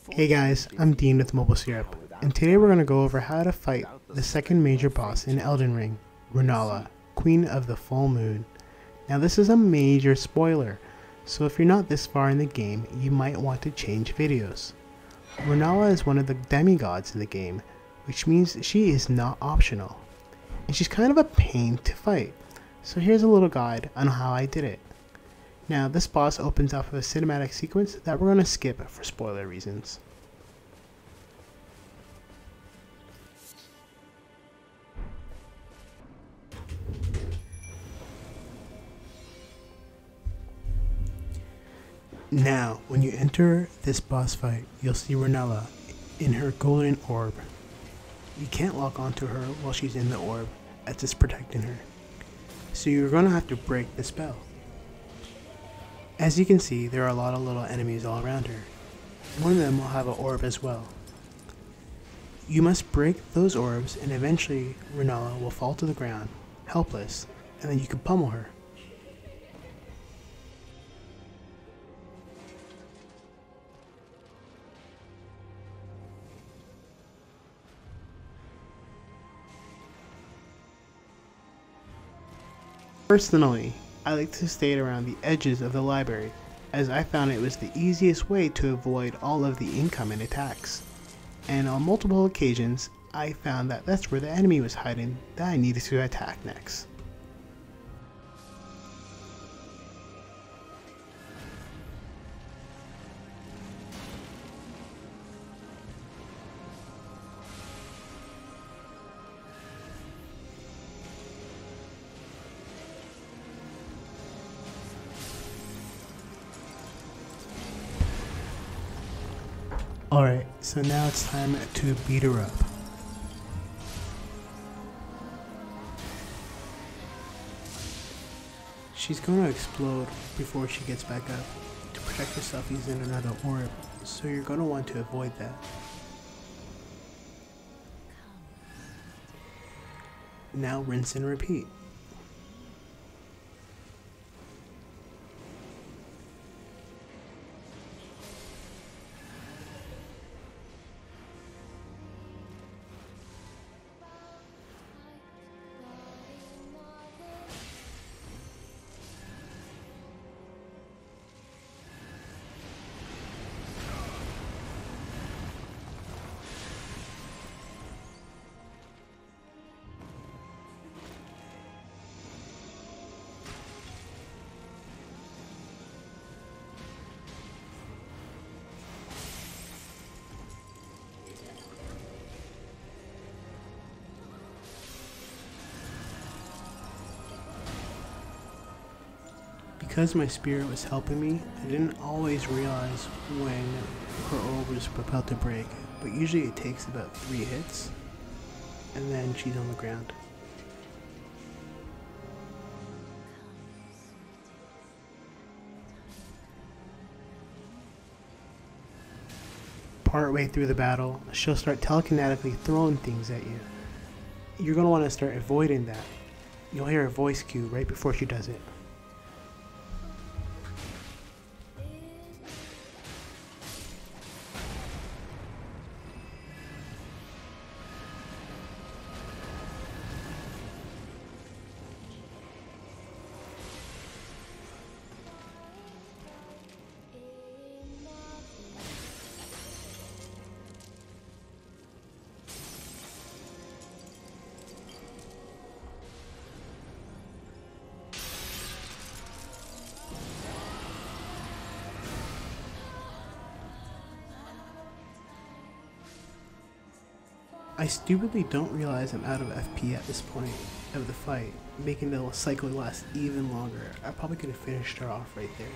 Hey guys, I'm Dean with MobileSyrup, and today we're going to go over how to fight the second major boss in Elden Ring, Rennala, Queen of the Full Moon. Now this is a major spoiler, so if you're not this far in the game, you might want to change videos. Rennala is one of the demigods in the game, which means she is not optional, and she's kind of a pain to fight, so here's a little guide on how I did it. Now this boss opens up with a cinematic sequence that we're going to skip for spoiler reasons. Now, when you enter this boss fight, you'll see Rennala in her golden orb. You can't lock onto her while she's in the orb, as it's protecting her. So you're going to have to break the spell. As you can see, there are a lot of little enemies all around her. One of them will have an orb as well. You must break those orbs and eventually Rennala will fall to the ground, helpless, and then you can pummel her. Personally, I like to stay around the edges of the library, as I found it was the easiest way to avoid all of the incoming attacks. And on multiple occasions, I found that that's where the enemy was hiding that I needed to attack next. Alright, so now it's time to beat her up. She's going to explode before she gets back up. To protect herself using another orb, so you're going to want to avoid that. Now rinse and repeat. Because my spirit was helping me, I didn't always realize when her orb was about to break, but usually it takes about 3 hits, and then she's on the ground. Partway through the battle, she'll start telekinetically throwing things at you. You're going to want to start avoiding that. You'll hear a voice cue right before she does it. I stupidly don't realize I'm out of FP at this point of the fight, making the cycle last even longer. I probably could have finished her off right there.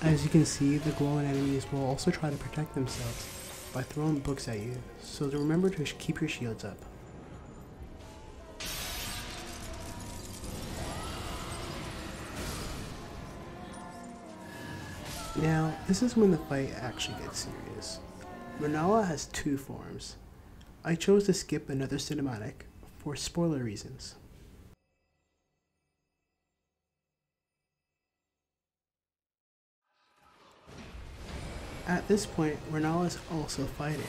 As you can see, the glowing enemies will also try to protect themselves by throwing books at you, so remember to keep your shields up. Now, this is when the fight actually gets serious. Rennala has two forms. I chose to skip another cinematic for spoiler reasons. At this point, Rennala is also fighting,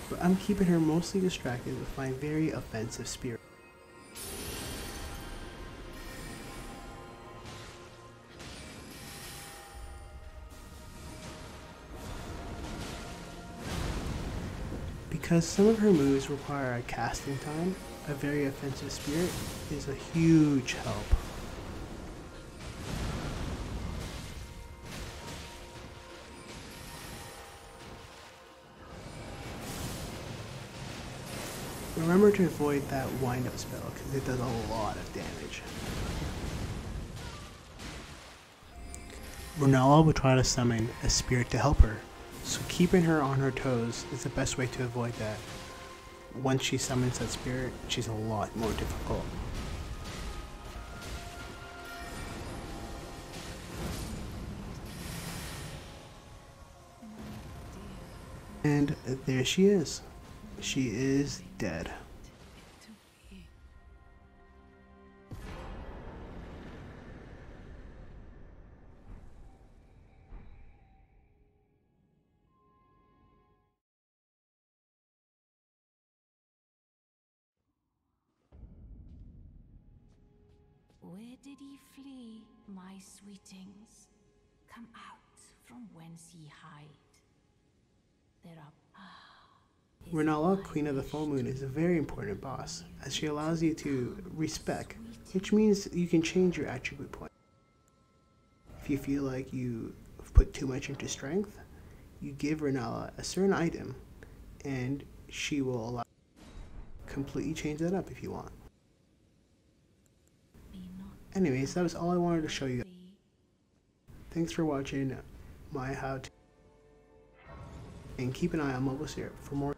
but I'm keeping her mostly distracted with my very offensive spirit. Because some of her moves require a casting time, a very offensive spirit is a huge help. Remember to avoid that wind-up spell because it does a lot of damage. Rennala will try to summon a spirit to help her, so keeping her on her toes is the best way to avoid that. Once she summons that spirit, she's a lot more difficult. And there she is. She is dead. Where did ye flee, my sweetings? Come out from whence ye hide. There are Rennala, Queen of the Full Moon, is a very important boss, as she allows you to respec, which means you can change your attribute point. If you feel like you put too much into strength, you give Rennala a certain item, and she will allow you to completely change that up if you want. Anyways, that was all I wanted to show you. Thanks for watching my how to, and keep an eye on MobileSyrup for more.